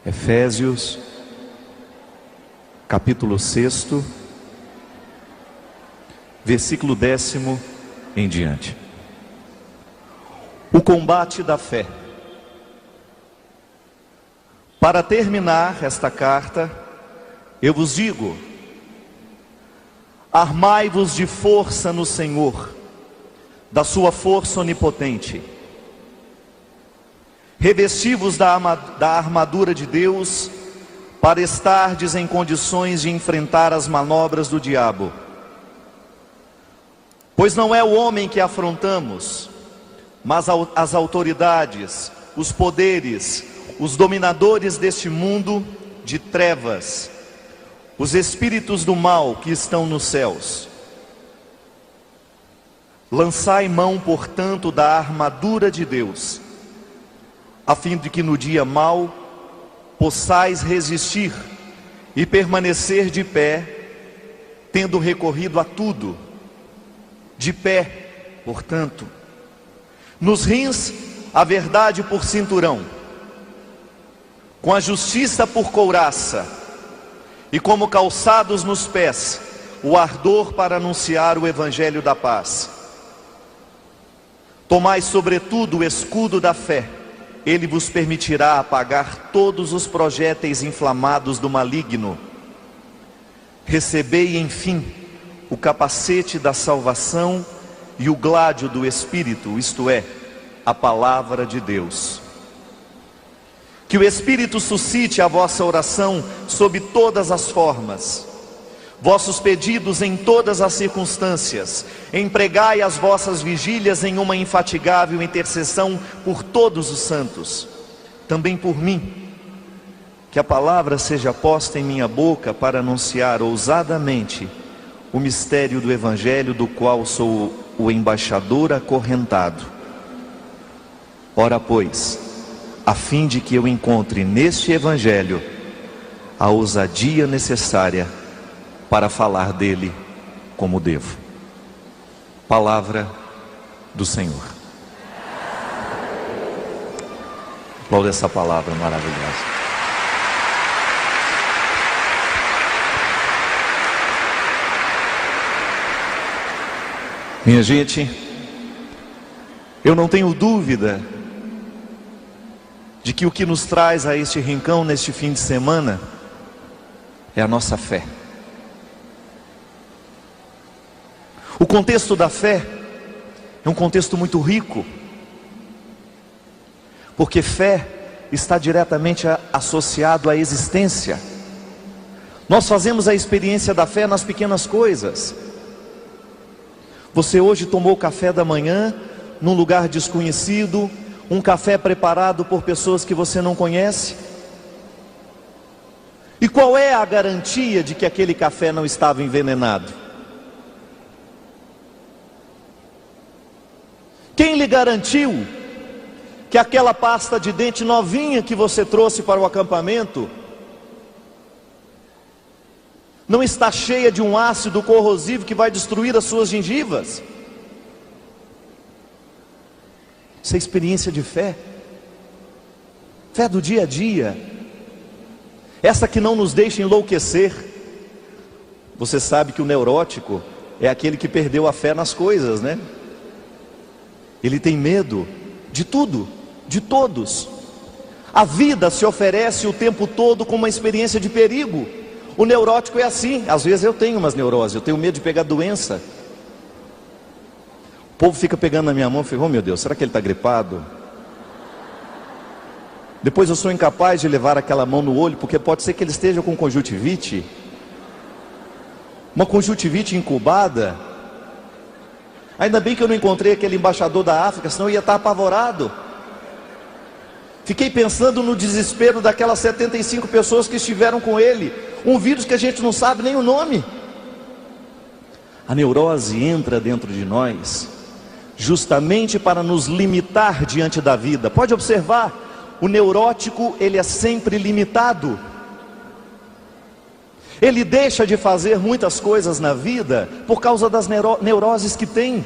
Efésios, capítulo 6, versículo 10 em diante. O combate da fé. Para terminar esta carta, eu vos digo: armai-vos de força no Senhor, da sua força onipotente. Revesti-vos da armadura de Deus, para estardes em condições de enfrentar as manobras do diabo. Pois não é o homem que afrontamos, mas as autoridades, os poderes, os dominadores deste mundo de trevas, os espíritos do mal que estão nos céus. Lançai mão, portanto, da armadura de Deus, a fim de que no dia mau possais resistir e permanecer de pé, tendo recorrido a tudo. De pé, portanto, nos rins a verdade por cinturão, com a justiça por couraça, e como calçados nos pés, o ardor para anunciar o evangelho da paz. Tomai sobretudo o escudo da fé, ele vos permitirá apagar todos os projéteis inflamados do maligno. Recebei, enfim, o capacete da salvação e o gládio do Espírito, isto é, a palavra de Deus. Que o Espírito suscite a vossa oração sob todas as formas, vossos pedidos em todas as circunstâncias. Empregai as vossas vigílias em uma infatigável intercessão por todos os santos, também por mim. Que a palavra seja posta em minha boca para anunciar ousadamente o mistério do Evangelho, do qual sou o embaixador acorrentado. Ora, pois, a fim de que eu encontre neste Evangelho a ousadia necessária para falar dele como devo. Palavra do Senhor. Glória a essa palavra maravilhosa. Minha gente, eu não tenho dúvida de que o que nos traz a este rincão neste fim de semana é a nossa fé. O contexto da fé é um contexto muito rico, porque fé está diretamente associado à existência. Nós fazemos a experiência da fé nas pequenas coisas. Você hoje tomou café da manhã num lugar desconhecido, um café preparado por pessoas que você não conhece. E qual é a garantia de que aquele café não estava envenenado? Quem lhe garantiu que aquela pasta de dente novinha que você trouxe para o acampamento não está cheia de um ácido corrosivo que vai destruir as suas gengivas? Isso é experiência de fé. Fé do dia a dia. Essa que não nos deixa enlouquecer. Você sabe que o neurótico é aquele que perdeu a fé nas coisas, né? Ele tem medo de tudo, de todos. A vida se oferece o tempo todo como uma experiência de perigo. O neurótico é assim. Às vezes eu tenho umas neuroses, eu tenho medo de pegar doença. O povo fica pegando na minha mão e fica: oh meu Deus, será que ele está gripado? Depois eu sou incapaz de levar aquela mão no olho, porque pode ser que ele esteja com conjuntivite. Uma conjuntivite incubada. Ainda bem que eu não encontrei aquele embaixador da África, senão eu ia estar apavorado. Fiquei pensando no desespero daquelas 75 pessoas que estiveram com ele. Um vírus que a gente não sabe nem o nome. A neurose entra dentro de nós justamente para nos limitar diante da vida. Pode observar, o neurótico, ele é sempre limitado. Ele deixa de fazer muitas coisas na vida por causa das neuroses que tem.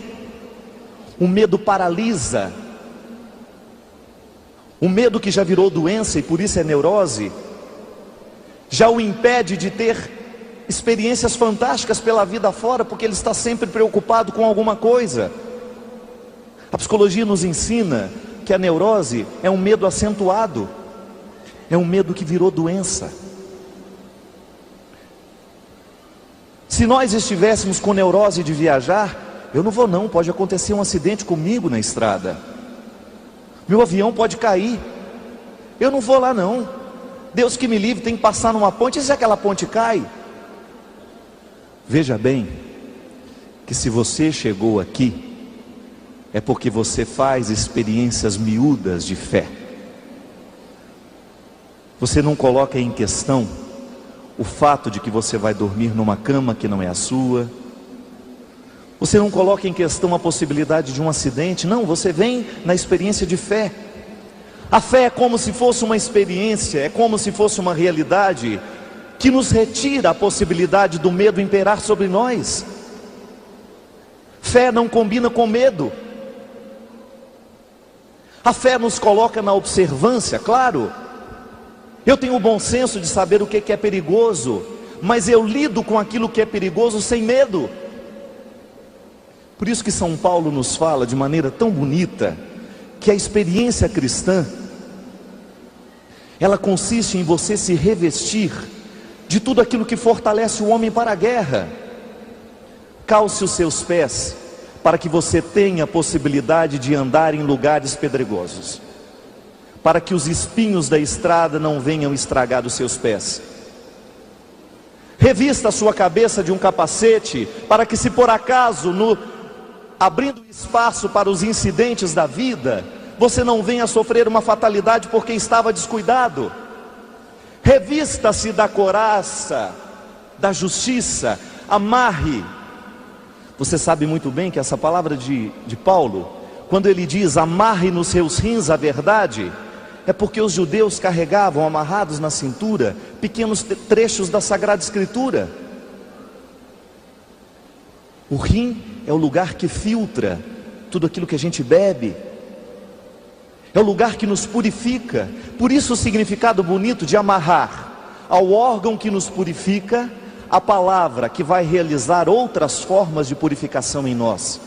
O medo paralisa. O medo que já virou doença e por isso é neurose, já o impede de ter experiências fantásticas pela vida fora, porque ele está sempre preocupado com alguma coisa. A psicologia nos ensina que a neurose é um medo acentuado, é um medo que virou doença. Se nós estivéssemos com neurose de viajar, eu não vou não, pode acontecer um acidente comigo na estrada, meu avião pode cair, eu não vou lá não, Deus que me livre, tem que passar numa ponte, e se aquela ponte cai? Veja bem, que se você chegou aqui, é porque você faz experiências miúdas de fé. Você não coloca em questão o fato de que você vai dormir numa cama que não é a sua. Você não coloca em questão a possibilidade de um acidente. Não, você vem na experiência de fé. A fé é como se fosse uma experiência, é como se fosse uma realidade que nos retira a possibilidade do medo imperar sobre nós. Fé não combina com medo. A fé nos coloca na observância, claro. Eu tenho o bom senso de saber o que é perigoso, mas eu lido com aquilo que é perigoso sem medo. Por isso que São Paulo nos fala de maneira tão bonita, que a experiência cristã, ela consiste em você se revestir de tudo aquilo que fortalece o homem para a guerra. Calce os seus pés, para que você tenha a possibilidade de andar em lugares pedregosos, para que os espinhos da estrada não venham estragar os seus pés. Revista a sua cabeça de um capacete, para que, se por acaso, abrindo espaço para os incidentes da vida, você não venha sofrer uma fatalidade porque estava descuidado. Revista-se da couraça, da justiça, amarre. Você sabe muito bem que essa palavra de Paulo, quando ele diz amarre nos seus rins a verdade, é porque os judeus carregavam amarrados na cintura pequenos trechos da Sagrada Escritura. O rim é o lugar que filtra tudo aquilo que a gente bebe, é o lugar que nos purifica. Por isso o significado bonito de amarrar ao órgão que nos purifica a palavra que vai realizar outras formas de purificação em nós.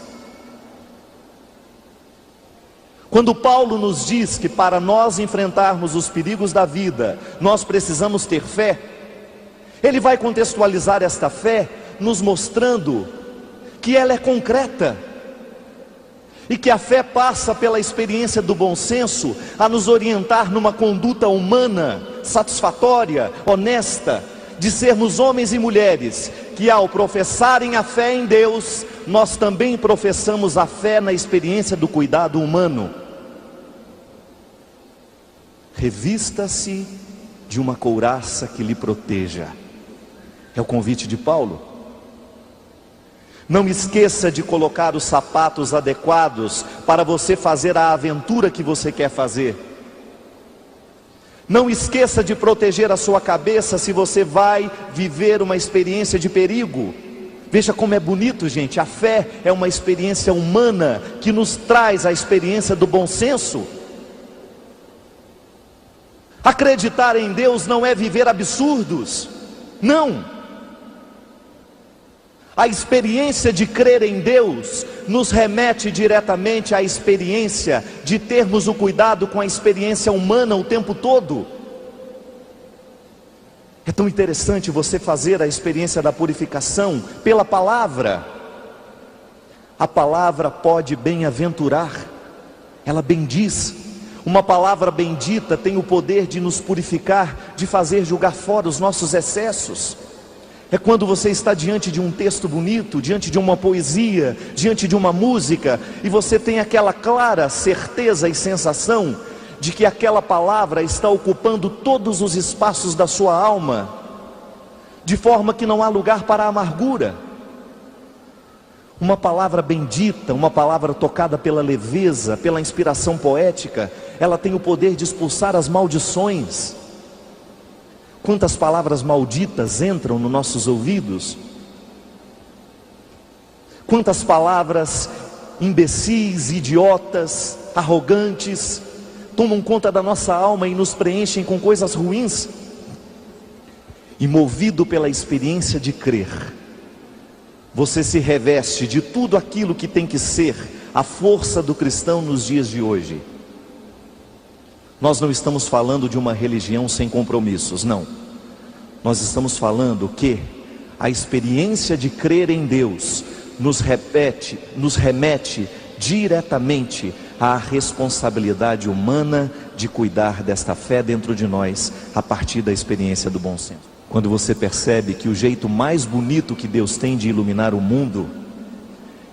Quando Paulo nos diz que para nós enfrentarmos os perigos da vida, nós precisamos ter fé, ele vai contextualizar esta fé, nos mostrando que ela é concreta, e que a fé passa pela experiência do bom senso, a nos orientar numa conduta humana, satisfatória, honesta, de sermos homens e mulheres, que ao professarem a fé em Deus, nós também professamos a fé na experiência do cuidado humano. Revista-se de uma couraça que lhe proteja, é o convite de Paulo. Não esqueça de colocar os sapatos adequados para você fazer a aventura que você quer fazer. Não esqueça de proteger a sua cabeça se você vai viver uma experiência de perigo. Veja como é bonito, gente. A fé é uma experiência humana que nos traz a experiência do bom senso. Acreditar em Deus não é viver absurdos, não. A experiência de crer em Deus nos remete diretamente à experiência de termos o cuidado com a experiência humana o tempo todo. É tão interessante você fazer a experiência da purificação pela palavra. A palavra pode bem-aventurar, ela bendiz. Uma palavra bendita tem o poder de nos purificar, de fazer jogar fora os nossos excessos. É quando você está diante de um texto bonito, diante de uma poesia, diante de uma música, e você tem aquela clara certeza e sensação de que aquela palavra está ocupando todos os espaços da sua alma, de forma que não há lugar para a amargura. Uma palavra bendita, uma palavra tocada pela leveza, pela inspiração poética, ela tem o poder de expulsar as maldições. Quantas palavras malditas entram nos nossos ouvidos? Quantas palavras imbecis, idiotas, arrogantes, tomam conta da nossa alma e nos preenchem com coisas ruins? e movido pela experiência de crer, você se reveste de tudo aquilo que tem que ser a força do cristão nos dias de hoje. Nós não estamos falando de uma religião sem compromissos, não. Nós estamos falando que a experiência de crer em Deus nos remete diretamente à responsabilidade humana de cuidar desta fé dentro de nós, a partir da experiência do bom senso. Quando você percebe que o jeito mais bonito que Deus tem de iluminar o mundo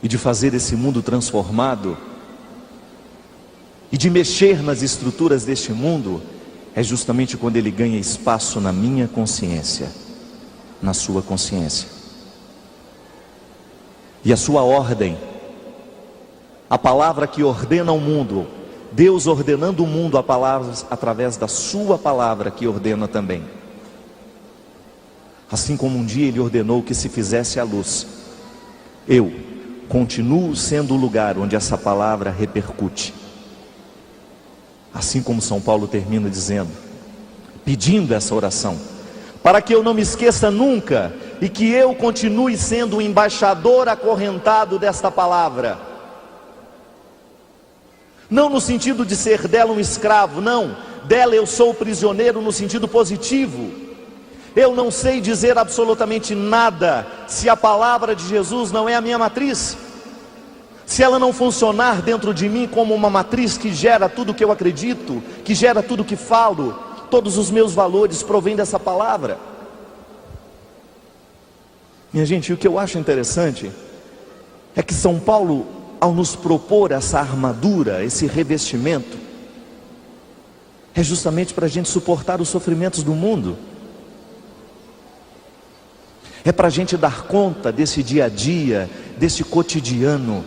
e de fazer esse mundo transformado e de mexer nas estruturas deste mundo é justamente quando ele ganha espaço na minha consciência, na sua consciência. E a sua ordem, a palavra que ordena o mundo, Deus ordenando o mundo a palavras através da sua palavra que ordena também. Assim como um dia ele ordenou que se fizesse a luz, eu continuo sendo o lugar onde essa palavra repercute. Assim como São Paulo termina dizendo, pedindo essa oração, para que eu não me esqueça nunca e que eu continue sendo o embaixador acorrentado desta palavra. Não no sentido de ser dela um escravo, não, dela eu sou prisioneiro no sentido positivo. Eu não sei dizer absolutamente nada se a palavra de Jesus não é a minha matriz. Se ela não funcionar dentro de mim como uma matriz que gera tudo que eu acredito, que gera tudo que falo, todos os meus valores provêm dessa palavra. Minha gente, o que eu acho interessante é que São Paulo, ao nos propor essa armadura, esse revestimento, é justamente para a gente suportar os sofrimentos do mundo. É para a gente dar conta desse dia a dia, desse cotidiano,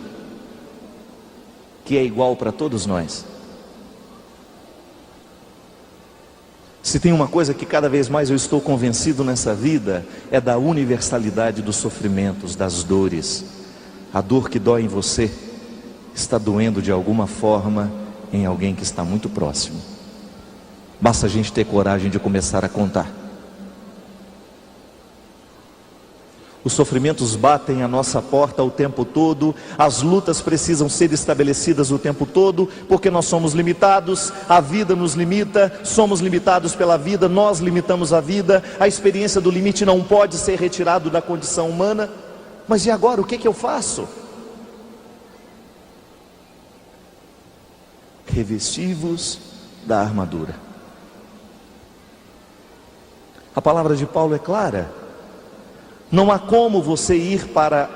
que é igual para todos nós. Se tem uma coisa que cada vez mais eu estou convencido nessa vida, é da universalidade dos sofrimentos, das dores. A dor que dói em você, está doendo de alguma forma em alguém que está muito próximo. Basta a gente ter coragem de começar a contar. Os sofrimentos batem a nossa porta o tempo todo, as lutas precisam ser estabelecidas o tempo todo, porque nós somos limitados, a vida nos limita, somos limitados pela vida, nós limitamos a vida, a experiência do limite não pode ser retirado da condição humana. Mas e agora, o que eu faço? Revesti-vos da armadura. A palavra de Paulo é clara. Não há como você ir para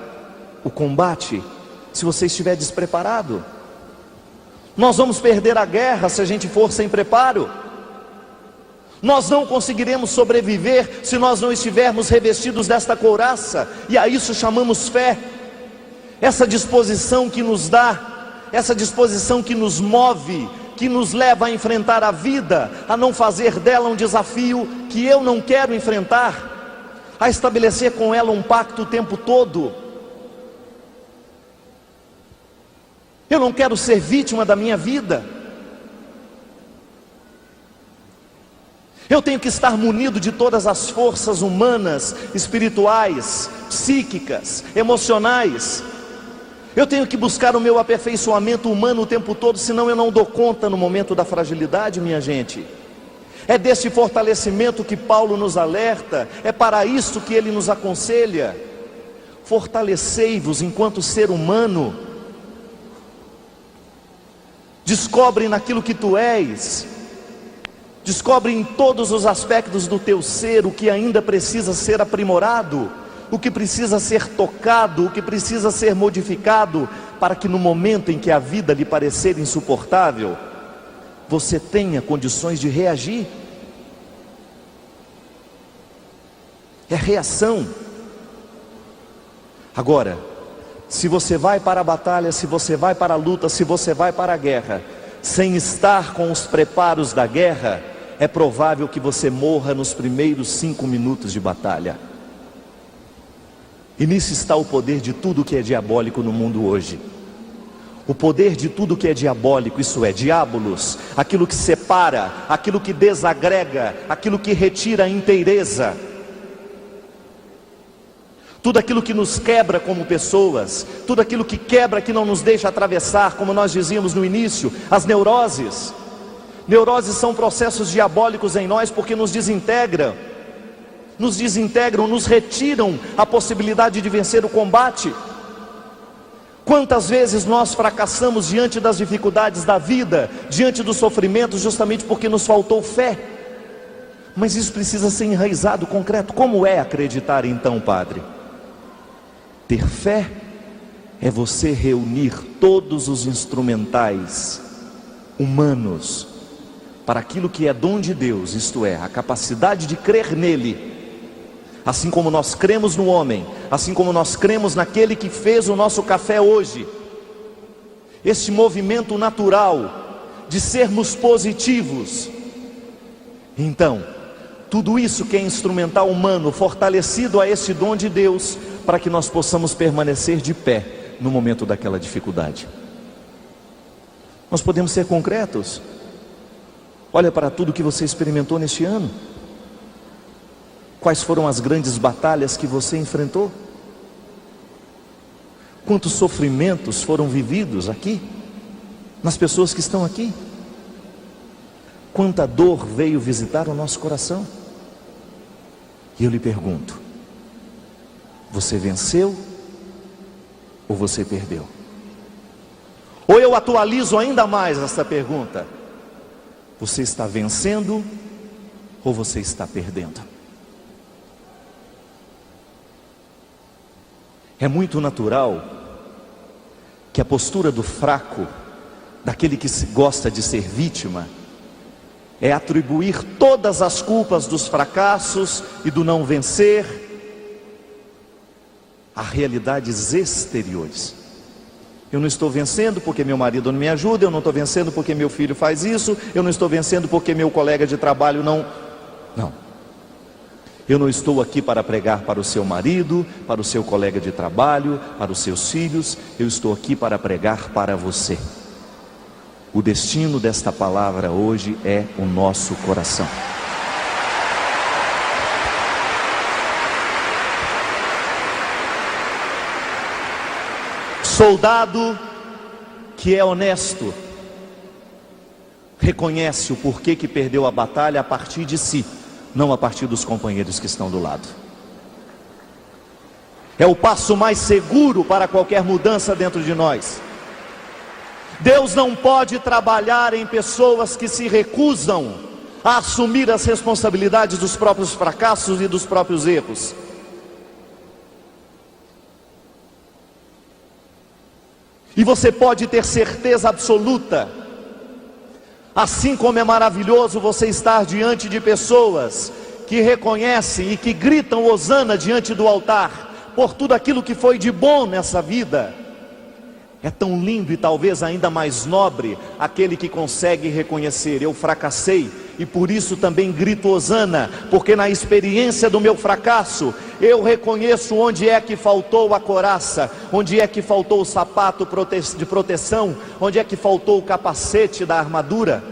o combate se você estiver despreparado. Nós vamos perder a guerra se a gente for sem preparo. Nós não conseguiremos sobreviver se nós não estivermos revestidos desta couraça. E a isso chamamos fé. Essa disposição que nos dá, essa disposição que nos move, que nos leva a enfrentar a vida, a não fazer dela um desafio que eu não quero enfrentar, a estabelecer com ela um pacto o tempo todo. Eu não quero ser vítima da minha vida. Eu tenho que estar munido de todas as forças humanas, espirituais, psíquicas, emocionais. Eu tenho que buscar o meu aperfeiçoamento humano o tempo todo, senão eu não dou conta no momento da fragilidade, minha gente. É desse fortalecimento que Paulo nos alerta, é para isso que ele nos aconselha. Fortalecei-vos enquanto ser humano. Descobre naquilo que tu és, descobre em todos os aspectos do teu ser o que ainda precisa ser aprimorado, o que precisa ser tocado, o que precisa ser modificado, para que no momento em que a vida lhe parecer insuportável, você tenha condições de reagir. É reação. Agora, se você vai para a batalha, se você vai para a luta, se você vai para a guerra, sem estar com os preparos da guerra, é provável que você morra nos primeiros 5 minutos de batalha. E nisso está o poder de tudo que é diabólico no mundo hoje. O poder de tudo que é diabólico, isso é, diabolos, aquilo que separa, aquilo que desagrega, aquilo que retira a inteireza. tudo aquilo que nos quebra como pessoas, tudo aquilo que quebra, que não nos deixa atravessar, como nós dizíamos no início, as neuroses. Neuroses são processos diabólicos em nós, porque nos desintegram, nos retiram a possibilidade de vencer o combate. Quantas vezes nós fracassamos diante das dificuldades da vida, diante dos sofrimentos, justamente porque nos faltou fé. Mas isso precisa ser enraizado, concreto. Como é acreditar então, Padre? Ter fé é você reunir todos os instrumentais humanos para aquilo que é dom de Deus, isto é, a capacidade de crer nele. Assim como nós cremos no homem, assim como nós cremos naquele que fez o nosso café hoje, este movimento natural de sermos positivos. Então, tudo isso que é instrumental humano, fortalecido a esse dom de Deus, para que nós possamos permanecer de pé no momento daquela dificuldade. Nós podemos ser concretos. Olha para tudo que você experimentou neste ano. Quais foram as grandes batalhas que você enfrentou? Quantos sofrimentos foram vividos aqui, nas pessoas que estão aqui? Quanta dor veio visitar o nosso coração? E eu lhe pergunto: você venceu ou você perdeu? Ou eu atualizo ainda mais essa pergunta: você está vencendo ou você está perdendo? É muito natural que a postura do fraco, daquele que gosta de ser vítima, é atribuir todas as culpas dos fracassos e do não vencer a realidades exteriores. Eu não estou vencendo porque meu marido não me ajuda, eu não estou vencendo porque meu filho faz isso, eu não estou vencendo porque meu colega de trabalho não. Eu não estou aqui para pregar para o seu marido, para o seu colega de trabalho, para os seus filhos. Eu estou aqui para pregar para você. O destino desta palavra hoje é o nosso coração. Soldado que é honesto reconhece o porquê que perdeu a batalha a partir de si, não a partir dos companheiros que estão do lado. É o passo mais seguro para qualquer mudança dentro de nós. Deus não pode trabalhar em pessoas que se recusam a assumir as responsabilidades dos próprios fracassos e dos próprios erros. E você pode ter certeza absoluta, assim como é maravilhoso você estar diante de pessoas que reconhecem e que gritam hosana diante do altar, por tudo aquilo que foi de bom nessa vida, é tão lindo e talvez ainda mais nobre aquele que consegue reconhecer: eu fracassei e por isso também grito hosana, porque na experiência do meu fracasso, eu reconheço onde é que faltou a couraça, onde é que faltou o sapato de proteção, onde é que faltou o capacete da armadura,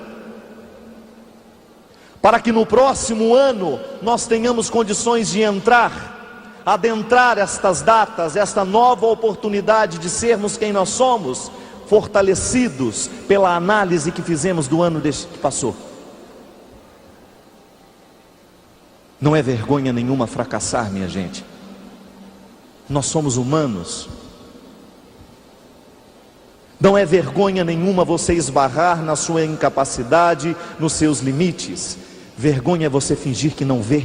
para que no próximo ano nós tenhamos condições de adentrar estas datas, esta nova oportunidade de sermos quem nós somos, fortalecidos pela análise que fizemos do ano que passou. Não é vergonha nenhuma fracassar, minha gente. Nós somos humanos. Não é vergonha nenhuma você esbarrar na sua incapacidade, nos seus limites. Vergonha é você fingir que não vê.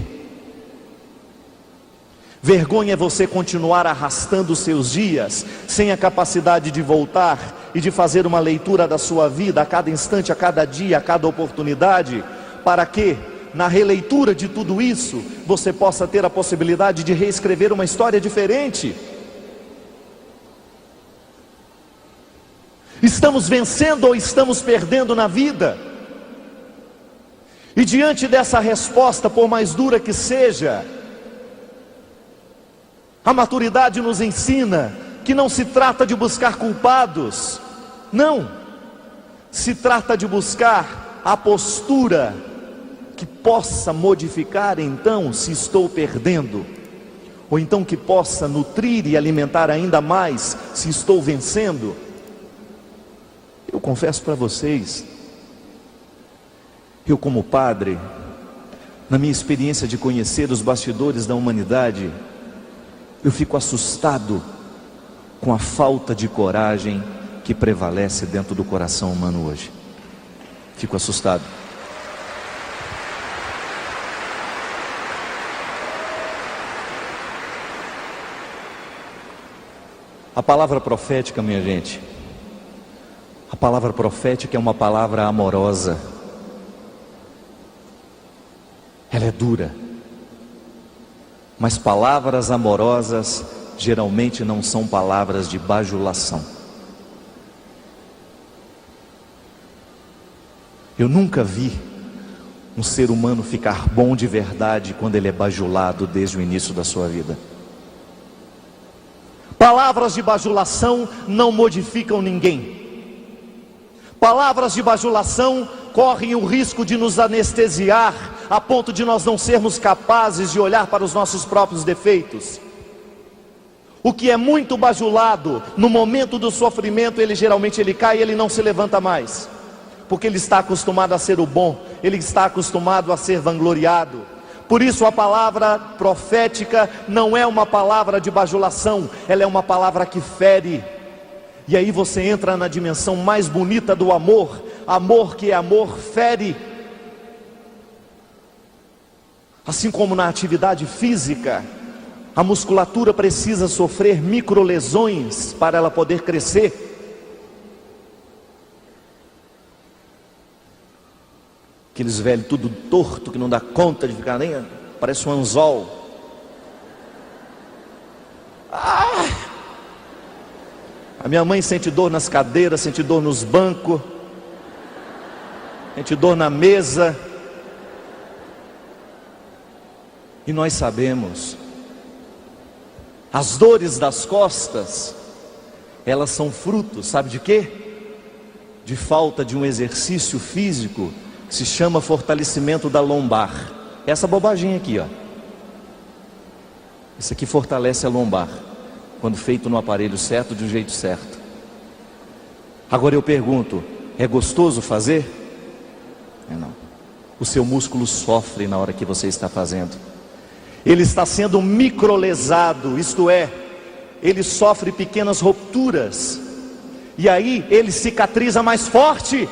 Vergonha é você continuar arrastando os seus dias, sem a capacidade de voltar e de fazer uma leitura da sua vida a cada instante, a cada dia, a cada oportunidade, para que na releitura de tudo isso você possa ter a possibilidade de reescrever uma história diferente. Estamos vencendo ou estamos perdendo na vida? E diante dessa resposta, por mais dura que seja, a maturidade nos ensina que não se trata de buscar culpados, não, se trata de buscar a postura que possa modificar então, se estou perdendo, ou então que possa nutrir e alimentar ainda mais, se estou vencendo. Eu confesso para vocês, eu como padre, na minha experiência de conhecer os bastidores da humanidade, eu fico assustado com a falta de coragem que prevalece dentro do coração humano hoje. Fico assustado. A palavra profética, minha gente, a palavra profética é uma palavra amorosa. Ela é dura, mas palavras amorosas geralmente não são palavras de bajulação. Eu nunca vi um ser humano ficar bom de verdade quando ele é bajulado desde o início da sua vida. Palavras de bajulação não modificam ninguém. Palavras de bajulação correm o risco de nos anestesiar, a ponto de nós não sermos capazes de olhar para os nossos próprios defeitos. O que é muito bajulado, no momento do sofrimento, geralmente cai e ele não se levanta mais, porque ele está acostumado a ser o bom, ele está acostumado a ser vangloriado. Por isso a palavra profética não é uma palavra de bajulação, ela é uma palavra que fere. E aí você entra na dimensão mais bonita do amor. Amor que é amor, fere. Assim como na atividade física, a musculatura precisa sofrer microlesões para ela poder crescer. Aqueles velhos tudo torto, que não dá conta de ficar nem... parece um anzol. A minha mãe sente dor nas cadeiras, sente dor nos bancos, sente dor na mesa. E nós sabemos, as dores das costas, elas são frutos, sabe de quê? De falta de um exercício físico que se chama fortalecimento da lombar. Essa bobaginha aqui, ó. Isso aqui fortalece a lombar, quando feito no aparelho certo, de um jeito certo. Agora eu pergunto, é gostoso fazer? Não. O seu músculo sofre na hora que você está fazendo. Ele está sendo microlesado, isto é, ele sofre pequenas rupturas, e aí ele cicatriza mais forte.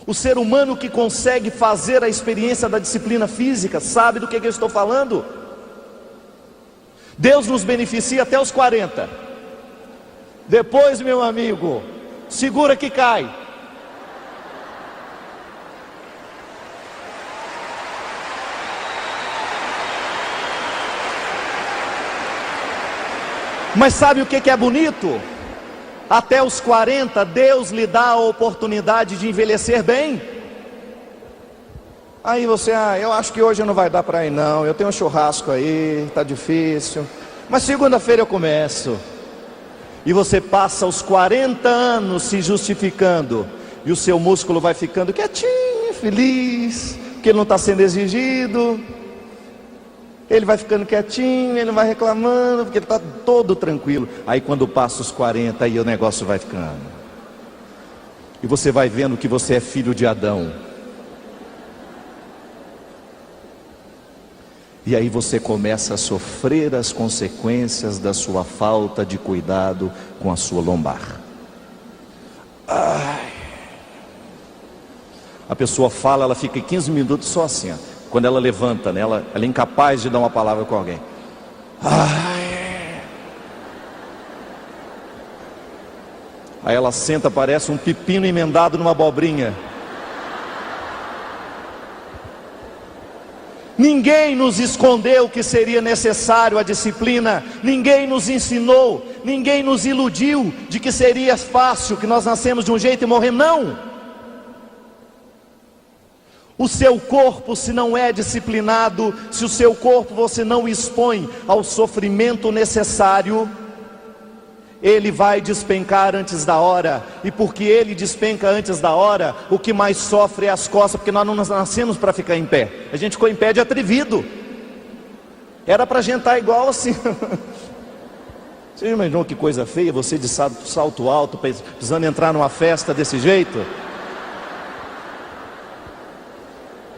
O ser humano que consegue fazer a experiência da disciplina física sabe do que eu estou falando. Deus nos beneficia até os 40. Depois, meu amigo, segura que cai. Mas sabe o que é bonito? Até os 40, Deus lhe dá a oportunidade de envelhecer bem. Aí você, eu acho que hoje não vai dar para ir não, eu tenho um churrasco aí, está difícil, mas segunda-feira eu começo. E você passa os 40 anos se justificando, e o seu músculo vai ficando quietinho, feliz, porque ele não está sendo exigido. Ele vai ficando quietinho, ele não vai reclamando, porque ele está todo tranquilo. Aí quando passa os 40, aí o negócio vai ficando. E você vai vendo que você é filho de Adão. E aí você começa a sofrer as consequências da sua falta de cuidado com a sua lombar. A pessoa fala, ela fica 15 minutos só assim, ó. Quando ela levanta, né, ela é incapaz de dar uma palavra com alguém. Aí ela senta, parece um pepino emendado numa abobrinha. Ninguém nos escondeu que seria necessário a disciplina. Ninguém nos ensinou, ninguém nos iludiu de que seria fácil, que nós nascemos de um jeito e morremos. Não! O seu corpo, se não é disciplinado, se o seu corpo você não expõe ao sofrimento necessário, ele vai despencar antes da hora, e porque ele despenca antes da hora, o que mais sofre é as costas, porque nós não nascemos para ficar em pé, a gente ficou em pé de atrevido, era para a gente estar igual assim. Você já imaginou que coisa feia, você de salto alto, precisando entrar numa festa desse jeito?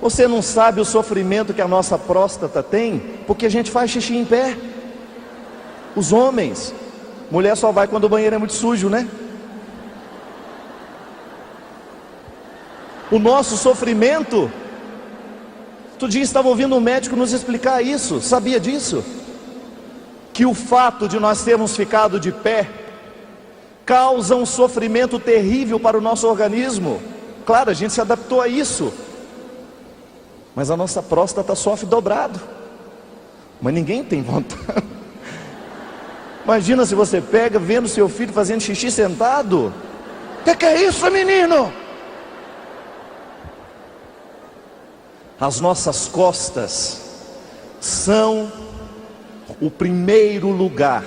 Você não sabe o sofrimento que a nossa próstata tem, porque a gente faz xixi em pé. Os homens, mulher só vai quando o banheiro é muito sujo, né? O nosso sofrimento. Outro dia estava ouvindo um médico nos explicar isso. Sabia disso? Que o fato de nós termos ficado de pé causa um sofrimento terrível para o nosso organismo. Claro, a gente se adaptou a isso, mas a nossa próstata sofre dobrado. Mas ninguém tem vontade. Imagina se você pega vendo seu filho fazendo xixi sentado. Que é isso, menino? As nossas costas são o primeiro lugar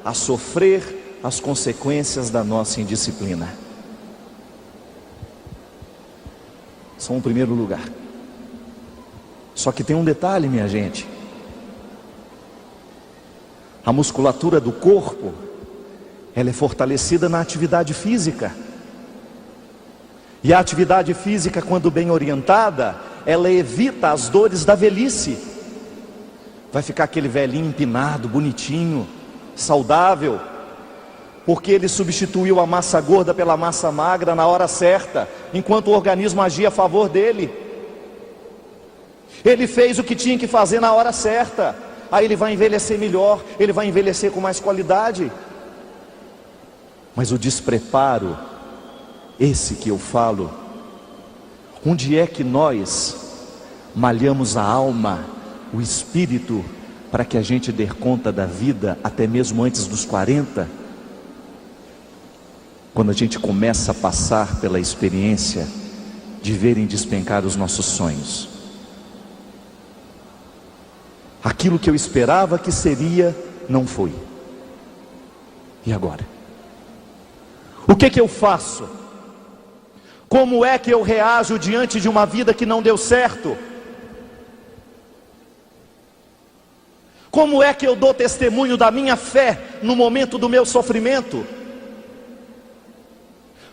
a sofrer as consequências da nossa indisciplina. São o primeiro lugar. Só que tem um detalhe, minha gente. A musculatura do corpo, ela é fortalecida na atividade física. E a atividade física, quando bem orientada, ela evita as dores da velhice. Vai ficar aquele velhinho empinado, bonitinho, saudável, porque ele substituiu a massa gorda pela massa magra na hora certa, enquanto o organismo agia a favor dele. Ele fez o que tinha que fazer na hora certa. Aí ele vai envelhecer melhor, ele vai envelhecer com mais qualidade. Mas o despreparo, esse que eu falo, onde é que nós malhamos a alma, o espírito, para que a gente dê conta da vida até mesmo antes dos 40? Quando a gente começa a passar pela experiência de verem despencar os nossos sonhos. Aquilo que eu esperava que seria, não foi. E agora? O que eu faço? Como é que eu reajo diante de uma vida que não deu certo? Como é que eu dou testemunho da minha fé no momento do meu sofrimento?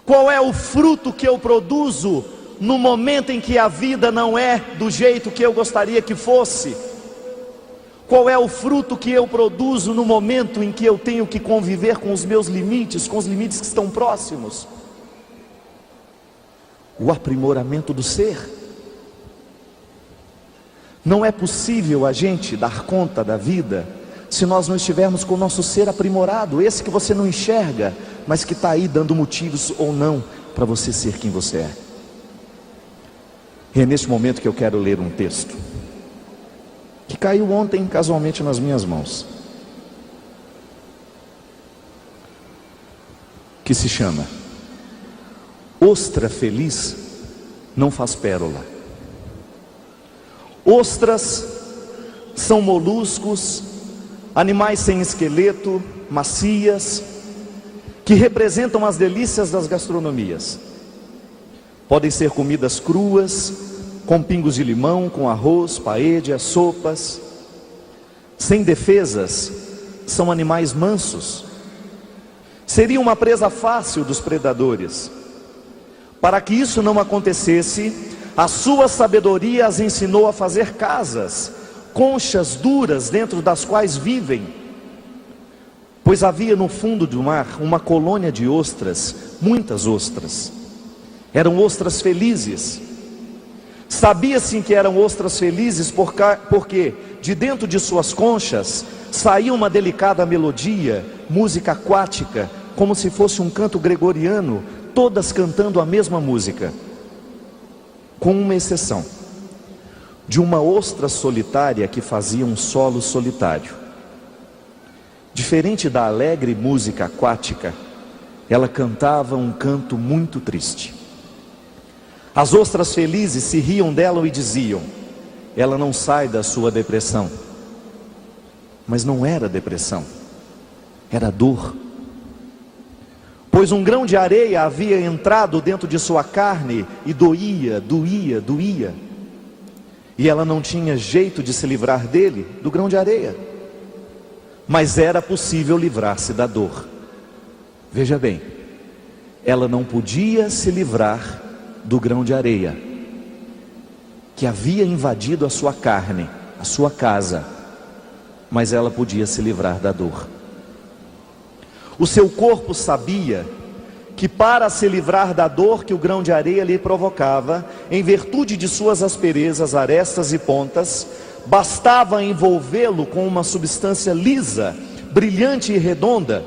Qual é o fruto que eu produzo no momento em que a vida não é do jeito que eu gostaria que fosse? Qual é o fruto que eu produzo no momento em que eu tenho que conviver com os meus limites, com os limites que estão próximos? O aprimoramento do ser. Não é possível a gente dar conta da vida se nós não estivermos com o nosso ser aprimorado, esse que você não enxerga, mas que está aí dando motivos ou não para você ser quem você é. E é nesse momento que eu quero ler um texto que caiu ontem casualmente nas minhas mãos, que se chama Ostra feliz não faz pérola. Ostras são moluscos, animais sem esqueleto, macias, que representam as delícias das gastronomias. Podem ser comidas cruas, com pingos de limão, com arroz, paella, sopas. Sem defesas, são animais mansos. Seria uma presa fácil dos predadores. Para que isso não acontecesse, a sua sabedoria as ensinou a fazer casas, conchas duras dentro das quais vivem. Pois havia no fundo do mar uma colônia de ostras, muitas ostras. Eram ostras felizes. Sabia-se que eram ostras felizes porque de dentro de suas conchas saía uma delicada melodia, música aquática, como se fosse um canto gregoriano, todas cantando a mesma música, com uma exceção, de uma ostra solitária que fazia um solo solitário. Diferente da alegre música aquática, ela cantava um canto muito triste. As ostras felizes se riam dela e diziam: ela não sai da sua depressão. Mas não era depressão, era dor. pois um grão de areia havia entrado dentro de sua carne e doía. E ela não tinha jeito de se livrar dele, do grão de areia. Mas era possível livrar-se da dor. Veja bem, ela não podia se livrar do grão de areia que havia invadido a sua carne, a sua casa, mas ela podia se livrar da dor. O seu corpo sabia que para se livrar da dor que o grão de areia lhe provocava, em virtude de suas asperezas, arestas e pontas, bastava envolvê-lo com uma substância lisa, brilhante e redonda.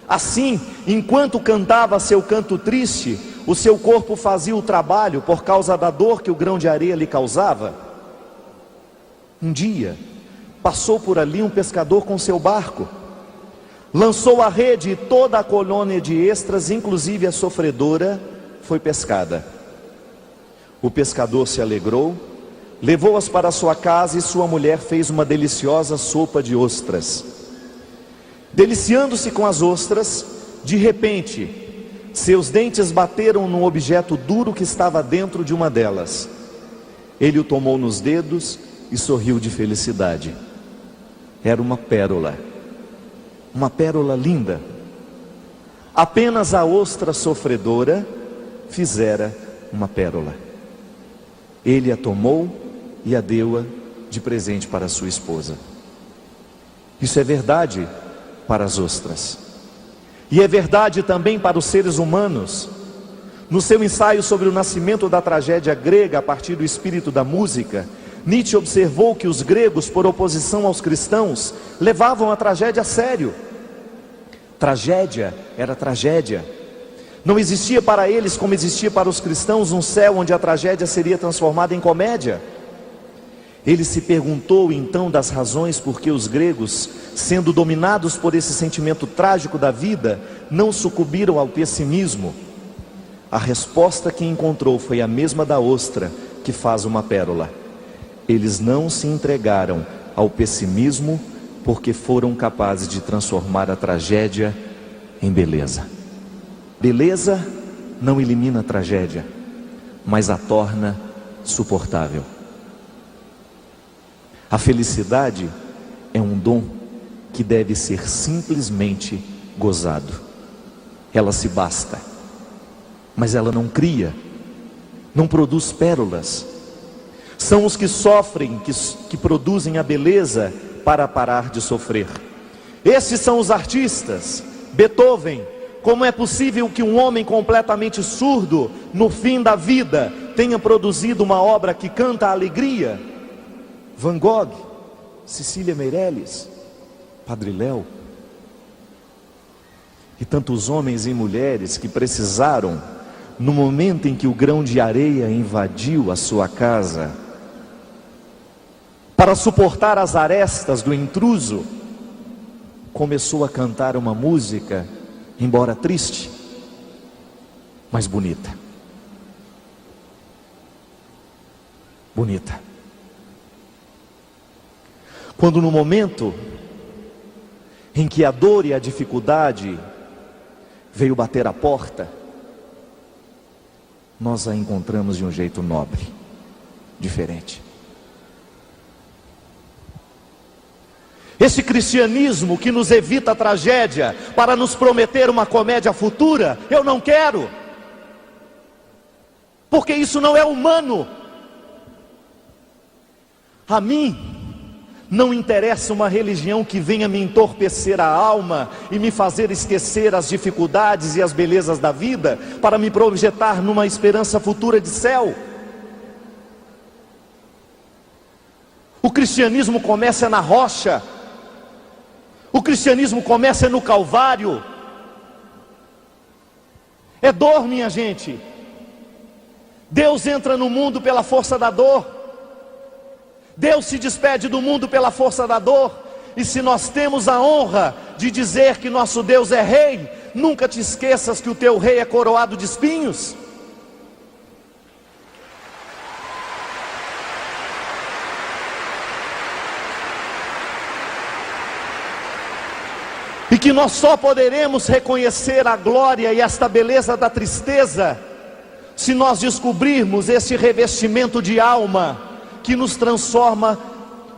Assim, enquanto cantava seu canto triste, o seu corpo fazia o trabalho por causa da dor que o grão de areia lhe causava. Um dia, passou por ali um pescador com seu barco. Lançou a rede e toda a colônia de extras, inclusive a sofredora, foi pescada. O pescador se alegrou, levou-as para sua casa e sua mulher fez uma deliciosa sopa de ostras. Deliciando-se com as ostras, de repente, seus dentes bateram num objeto duro que estava dentro de uma delas. Ele o tomou nos dedos e sorriu de felicidade. Era uma pérola linda. Apenas a ostra sofredora fizera uma pérola. Ele a tomou e a deu-a de presente para sua esposa. Isso é verdade para as ostras, e é verdade também para os seres humanos. No seu ensaio sobre o nascimento da tragédia grega a partir do espírito da música, Nietzsche observou que os gregos, por oposição aos cristãos, levavam a tragédia a sério. Tragédia era tragédia. Não existia para eles, como existia para os cristãos, um céu onde a tragédia seria transformada em comédia. Ele se perguntou então das razões por que os gregos, sendo dominados por esse sentimento trágico da vida, não sucumbiram ao pessimismo. A resposta que encontrou foi a mesma da ostra que faz uma pérola. Eles não se entregaram ao pessimismo porque foram capazes de transformar a tragédia em beleza. Beleza não elimina a tragédia, mas a torna suportável. A felicidade é um dom que deve ser simplesmente gozado. Ela se basta, mas ela não cria, não produz pérolas. São os que sofrem que produzem a beleza para parar de sofrer. Esses são os artistas. Beethoven. Como é possível que um homem completamente surdo, no fim da vida, tenha produzido uma obra que canta a alegria? Van Gogh, Cecília Meirelles, Padre Léo, e tantos homens e mulheres que precisaram, no momento em que o grão de areia invadiu a sua casa, para suportar as arestas do intruso, começou a cantar uma música, embora triste, mas bonita. Bonita. Quando no momento em que a dor e a dificuldade veio bater a porta, nós a encontramos de um jeito nobre, diferente. Esse cristianismo que nos evita a tragédia para nos prometer uma comédia futura, eu não quero, porque isso não é humano. A mim não interessa uma religião que venha me entorpecer a alma e me fazer esquecer as dificuldades e as belezas da vida para me projetar numa esperança futura de céu. O cristianismo começa na rocha. O cristianismo começa no Calvário. É dor, minha gente. Deus entra no mundo pela força da dor. Deus se despede do mundo pela força da dor. E se nós temos a honra de dizer que nosso Deus é rei, nunca te esqueças que o teu rei é coroado de espinhos. E e que nós só poderemos reconhecer a glória e esta beleza da tristeza se nós descobrirmos esse revestimento de alma que nos transforma,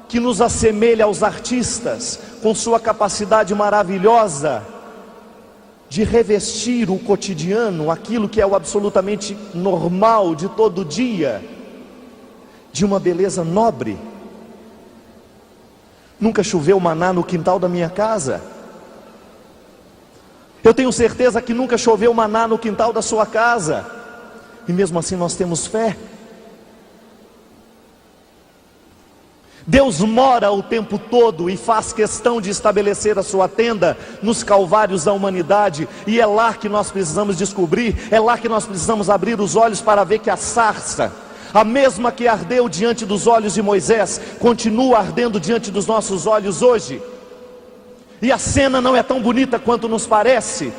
que nos assemelha aos artistas, com sua capacidade maravilhosa de revestir o cotidiano, aquilo que é o absolutamente normal de todo dia, de uma beleza nobre. Nunca choveu maná no quintal da minha casa. Eu tenho certeza que nunca choveu maná no quintal da sua casa, e mesmo assim nós temos fé. Deus mora o tempo todo e faz questão de estabelecer a sua tenda nos calvários da humanidade, e é lá que nós precisamos descobrir, é lá que nós precisamos abrir os olhos para ver que a sarça, a mesma que ardeu diante dos olhos de Moisés, continua ardendo diante dos nossos olhos hoje. E a cena não é tão bonita quanto nos parece.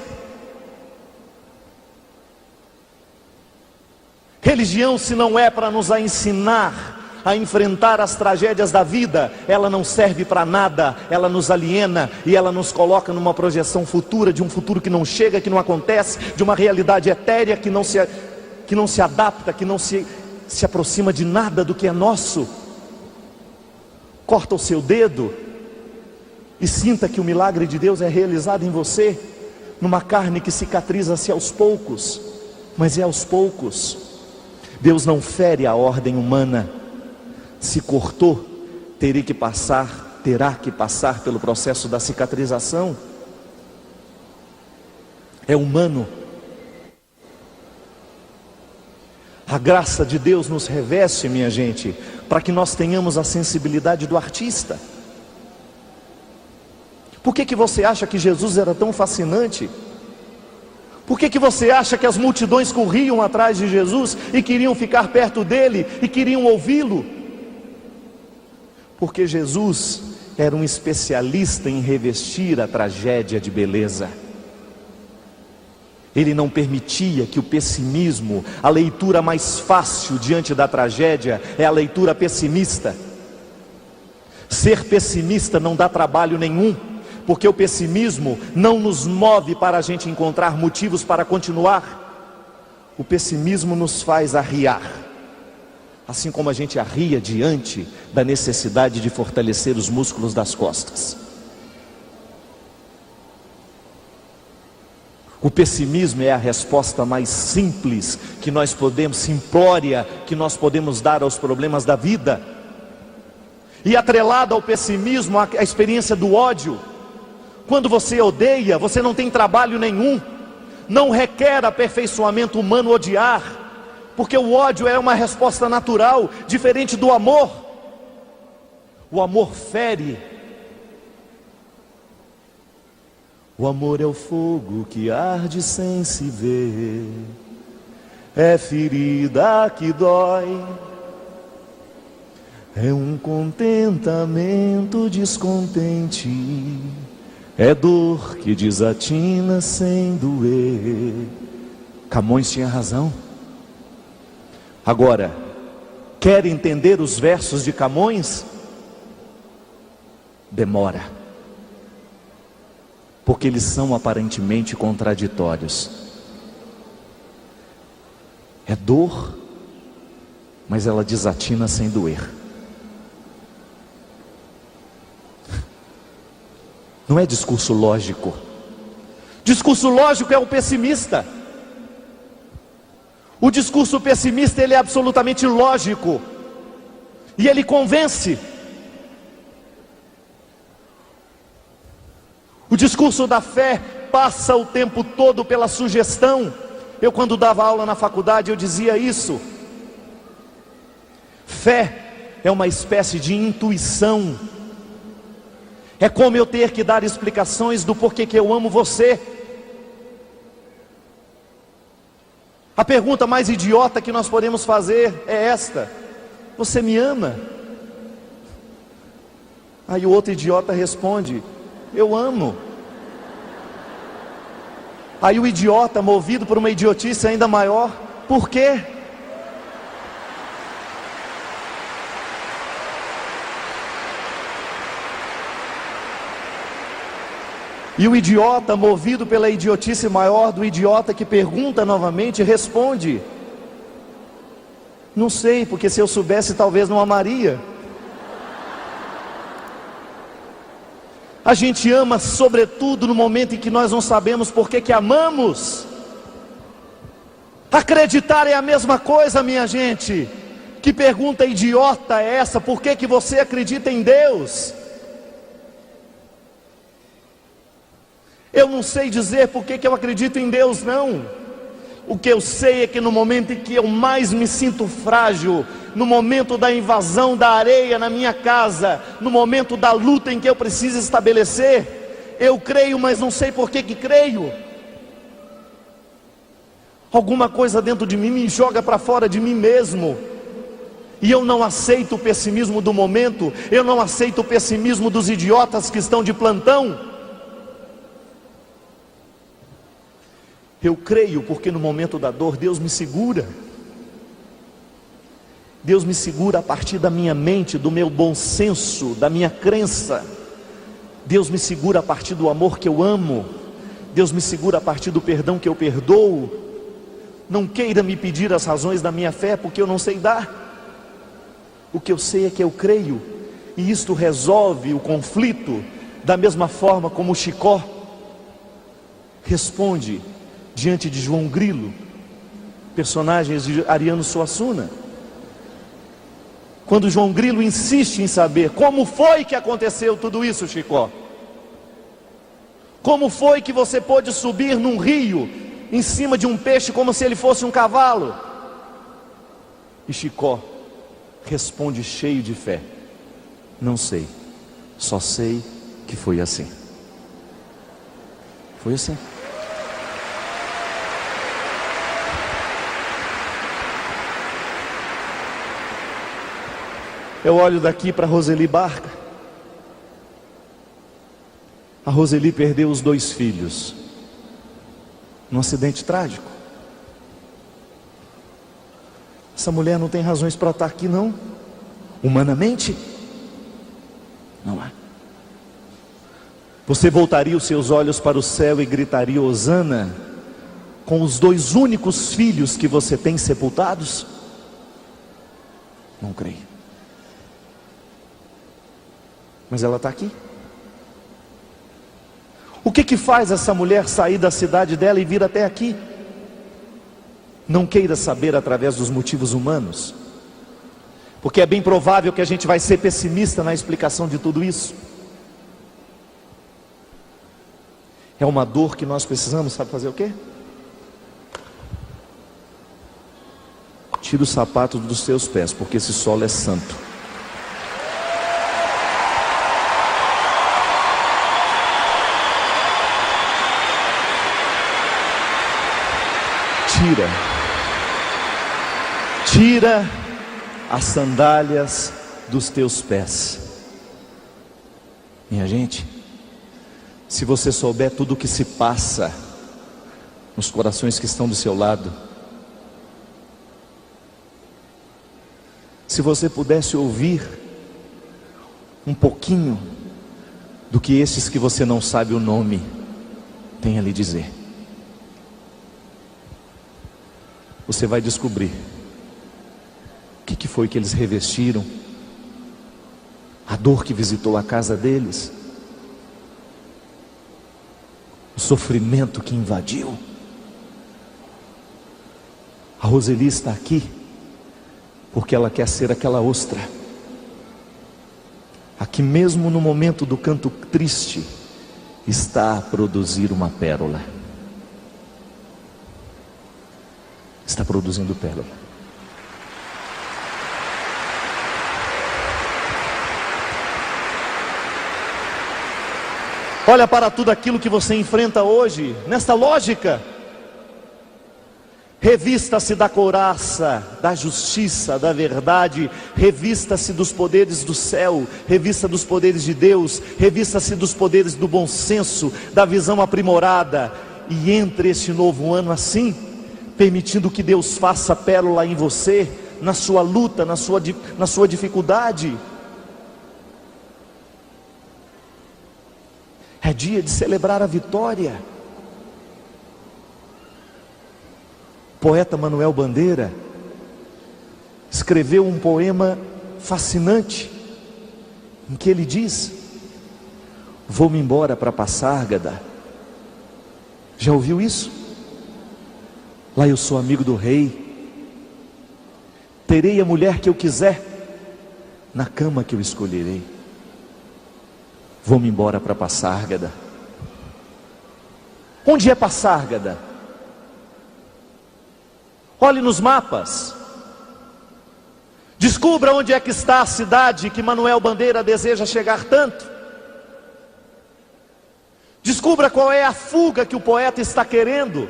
Religião, se não é para nos ensinar a enfrentar as tragédias da vida, ela não serve para nada. Ela nos aliena e ela nos coloca numa projeção futura, de um futuro que não chega, que não acontece, de uma realidade etérea que não se adapta, que não se aproxima de nada do que é nosso. Corta o seu dedo e sinta que o milagre de Deus é realizado em você, numa carne que cicatriza-se aos poucos, mas é aos poucos. Deus não fere a ordem humana. Se cortou, terá que passar pelo processo da cicatrização. É humano. A graça de Deus nos reveste, minha gente, para que nós tenhamos a sensibilidade do artista. Por que você acha que Jesus era tão fascinante? Por que você acha que as multidões corriam atrás de Jesus e queriam ficar perto dele e queriam ouvi-lo? Porque Jesus era um especialista em revestir a tragédia de beleza. Ele não permitia que o pessimismo, a leitura mais fácil diante da tragédia é a leitura pessimista. Ser pessimista não dá trabalho nenhum, porque o pessimismo não nos move para a gente encontrar motivos para continuar. O pessimismo nos faz arriar, assim como a gente arria diante da necessidade de fortalecer os músculos das costas. O pessimismo é a resposta mais simples que nós podemos, simplória, que nós podemos dar aos problemas da vida. E atrelado ao pessimismo, a experiência do ódio. Quando você odeia, você não tem trabalho nenhum. Não requer aperfeiçoamento humano odiar, porque o ódio é uma resposta natural, diferente do amor. O amor fere. O amor é o fogo que arde sem se ver, é ferida que dói, é um contentamento descontente, é dor que desatina sem doer. Camões tinha razão. Agora, quer entender os versos de Camões? Demora, porque eles são aparentemente contraditórios. É dor, mas ela desatina sem doer. Não é discurso lógico. Discurso lógico é o pessimista. O discurso pessimista, ele é absolutamente lógico, e ele convence. O discurso da fé passa o tempo todo pela sugestão. Eu, quando dava aula na faculdade, eu dizia isso. Fé é uma espécie de intuição. É como eu ter que dar explicações do porquê que eu amo você. A pergunta mais idiota que nós podemos fazer é esta: você me ama? Aí o outro idiota responde: eu amo. Aí o idiota, movido por uma idiotice ainda maior: por quê? E o idiota, movido pela idiotice maior do idiota que pergunta novamente, responde: não sei, porque se eu soubesse talvez não amaria. A gente ama sobretudo no momento em que nós não sabemos por que amamos. Acreditar é a mesma coisa, minha gente. Que pergunta idiota é essa? Por que você acredita em Deus? Eu não sei dizer por que eu acredito em Deus, não. O que eu sei é que no momento em que eu mais me sinto frágil, no momento da invasão da areia na minha casa, no momento da luta em que eu preciso estabelecer, eu creio, mas não sei por que creio. Alguma coisa dentro de mim me joga para fora de mim mesmo. E eu não aceito o pessimismo do momento, eu não aceito o pessimismo dos idiotas que estão de plantão. Eu creio porque no momento da dor Deus me segura. Deus me segura a partir da minha mente, do meu bom senso, da minha crença. Deus me segura a partir do amor que eu amo. Deus me segura a partir do perdão que eu perdoo. Não queira me pedir as razões da minha fé, porque eu não sei dar. O que eu sei é que eu creio, e isto resolve o conflito, da mesma forma como Chicó responde diante de João Grilo, personagens de Ariano Suassuna. Quando João Grilo insiste em saber como foi que aconteceu tudo isso, Chicó. Como foi que você pôde subir num rio em cima de um peixe como se ele fosse um cavalo? E Chicó responde cheio de fé: não sei, só sei que foi assim. Foi assim. Eu olho daqui para Roseli Barca. A Roseli perdeu os 2 filhos num acidente trágico. Essa mulher não tem razões para estar aqui, não. Humanamente, não há. Você voltaria os seus olhos para o céu e gritaria Hosana com os 2 únicos filhos que você tem sepultados? Não creio. Mas ela está aqui. O que faz essa mulher sair da cidade dela e vir até aqui? Não queira saber através dos motivos humanos, porque é bem provável que a gente vai ser pessimista na explicação de tudo isso. É uma dor que nós precisamos, sabe fazer o quê? Tira o sapato dos seus pés, porque esse solo é santo. Tira as sandálias dos teus pés. Minha gente, se você souber tudo o que se passa nos corações que estão do seu lado, se você pudesse ouvir um pouquinho do que esses que você não sabe o nome têm a lhe dizer, você vai descobrir o que foi que eles revestiram, a dor que visitou a casa deles, o sofrimento que invadiu. A Roseli está aqui porque ela quer ser aquela ostra, a que mesmo no momento do canto triste está a produzir uma pérola. Está produzindo pérola. Olha para tudo aquilo que você enfrenta hoje, nesta lógica. Revista-se da couraça, da justiça, da verdade. Revista-se dos poderes do céu, revista dos poderes de Deus, revista-se dos poderes do bom senso, da visão aprimorada. E entre este novo ano assim, permitindo que Deus faça pérola em você, na sua luta, na sua dificuldade. É dia de celebrar a vitória. O poeta Manuel Bandeira escreveu um poema fascinante, em que ele diz: vou-me embora para Passárgada. Já ouviu isso? Lá eu sou amigo do rei, terei a mulher que eu quiser, na cama que eu escolherei. Vou-me embora para Passárgada. Onde é Passárgada? Olhe nos mapas, descubra onde é que está a cidade que Manuel Bandeira deseja chegar tanto. Descubra qual é a fuga que o poeta está querendo.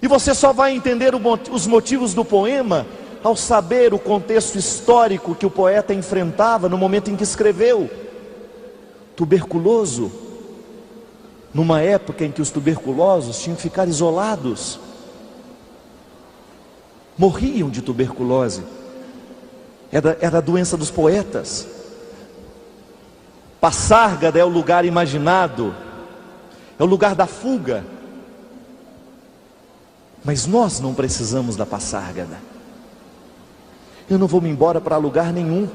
E você só vai entender os motivos do poema ao saber o contexto histórico que o poeta enfrentava no momento em que escreveu. Tuberculoso, numa época em que os tuberculosos tinham que ficar isolados, morriam de tuberculose. Era a doença dos poetas. Passárgada é o lugar imaginado, é o lugar da fuga. Mas nós não precisamos da Passárgada. Eu não vou me embora para lugar nenhum.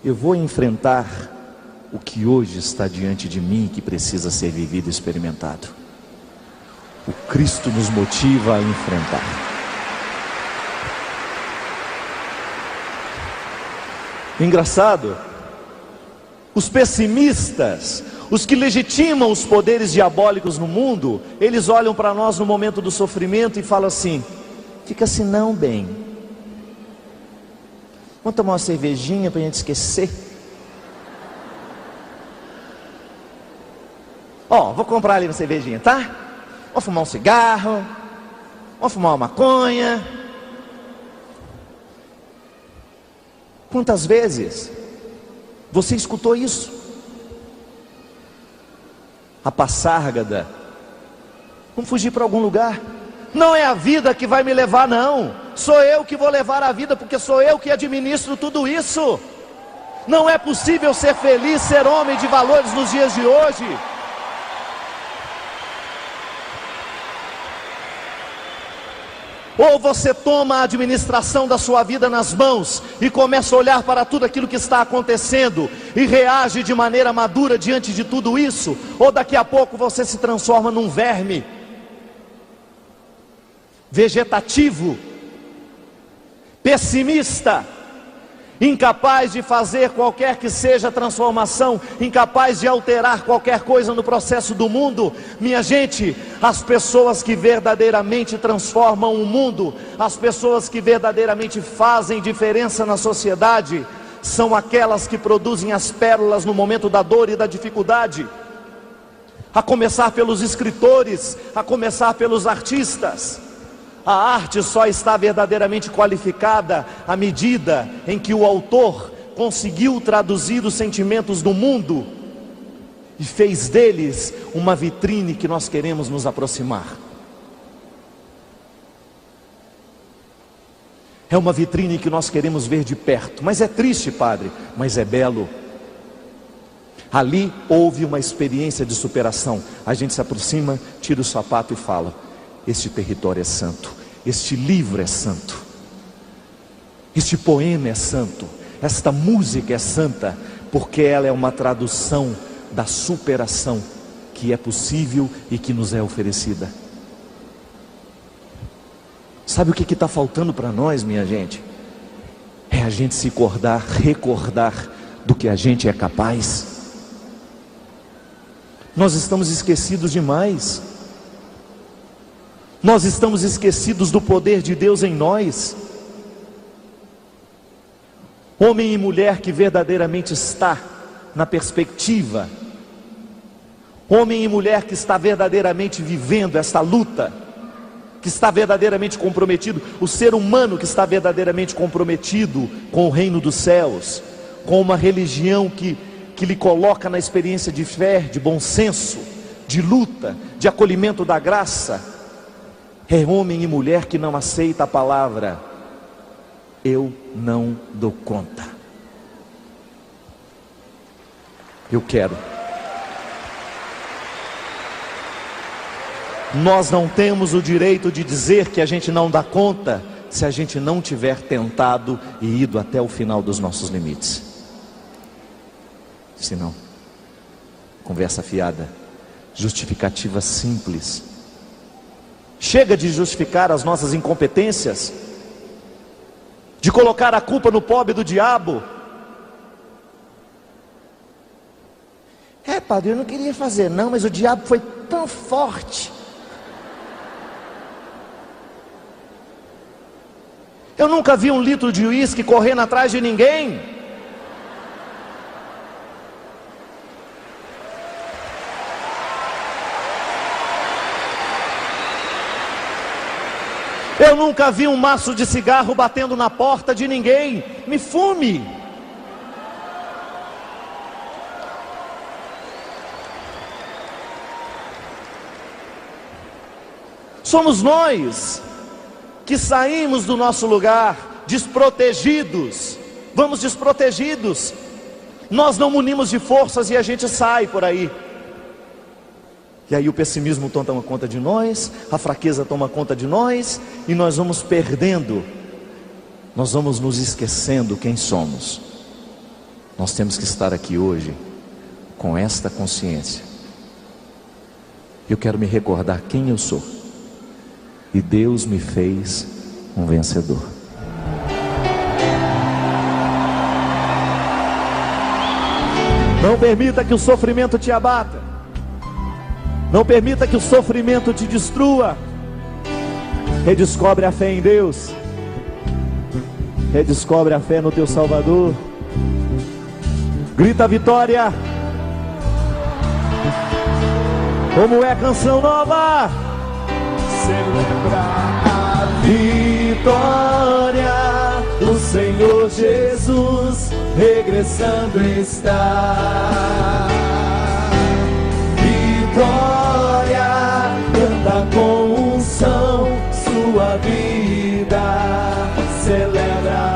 Eu vou enfrentar o que hoje está diante de mim, que precisa ser vivido e experimentado. O Cristo nos motiva a enfrentar. Engraçado, os pessimistas, os que legitimam os poderes diabólicos no mundo, eles olham para nós no momento do sofrimento e falam assim: fica assim não, bem, vamos tomar uma cervejinha para a gente esquecer. Ó, vou comprar ali uma cervejinha, tá? Vamos fumar um cigarro, vamos fumar uma maconha. Quantas vezes você escutou isso? A Passárgada, vamos fugir para algum lugar. Não é a vida que vai me levar, não. Sou eu que vou levar a vida, porque sou eu que administro tudo isso. Não é possível ser feliz, ser homem de valores nos dias de hoje. Ou você toma a administração da sua vida nas mãos e começa a olhar para tudo aquilo que está acontecendo e reage de maneira madura diante de tudo isso, ou daqui a pouco você se transforma num verme vegetativo, pessimista, incapaz de fazer qualquer que seja a transformação, incapaz de alterar qualquer coisa no processo do mundo. Minha gente, as pessoas que verdadeiramente transformam o mundo, as pessoas que verdadeiramente fazem diferença na sociedade, são aquelas que produzem as pérolas no momento da dor e da dificuldade. A começar pelos escritores, a começar pelos artistas. A arte só está verdadeiramente qualificada à medida em que o autor conseguiu traduzir os sentimentos do mundo e fez deles uma vitrine que nós queremos nos aproximar. É uma vitrine que nós queremos ver de perto. Mas é triste, padre, mas é belo. Ali houve uma experiência de superação. A gente se aproxima, tira o sapato e fala: este território é santo, este livro é santo, este poema é santo, esta música é santa, porque ela é uma tradução da superação que é possível e que nos é oferecida. Sabe o que está faltando para nós, minha gente? É a gente se recordar do que a gente é capaz. Nós estamos esquecidos demais. Nós estamos esquecidos do poder de Deus em nós. Homem e mulher que verdadeiramente está na perspectiva, homem e mulher que está verdadeiramente vivendo essa luta, que está verdadeiramente comprometido, o ser humano que está verdadeiramente comprometido com o reino dos céus, com uma religião que lhe coloca na experiência de fé, de bom senso, de luta, de acolhimento da graça. É homem e mulher que não aceita a palavra eu não dou conta, Eu quero. Nós não temos o direito de dizer que a gente não dá conta, se a gente não tiver tentado e ido até o final dos nossos limites. Se não, conversa fiada, justificativa simples. Chega de justificar as nossas incompetências, de colocar a culpa no pobre do diabo. Padre, eu não queria fazer não, mas o diabo foi tão forte. Eu nunca vi um litro de uísque correndo atrás de ninguém. Eu nunca vi um maço de cigarro batendo na porta de ninguém. Me fume. Somos nós que saímos do nosso lugar desprotegidos, vamos desprotegidos, nós não munimos de forças e a gente sai por aí, e aí o pessimismo toma conta de nós, a fraqueza toma conta de nós, e nós vamos perdendo, nós vamos nos esquecendo quem somos. Nós temos que estar aqui hoje com esta consciência. Eu quero me recordar quem eu sou, e Deus me fez um vencedor. Não permita que o sofrimento te abata. Não permita que o sofrimento te destrua. Redescobre a fé em Deus. Redescobre a fé no teu Salvador. Grita a vitória. Como é a canção nova? Celebrar a vitória, o Senhor Jesus regressando está. Vitória, canta com unção, sua vida celebra.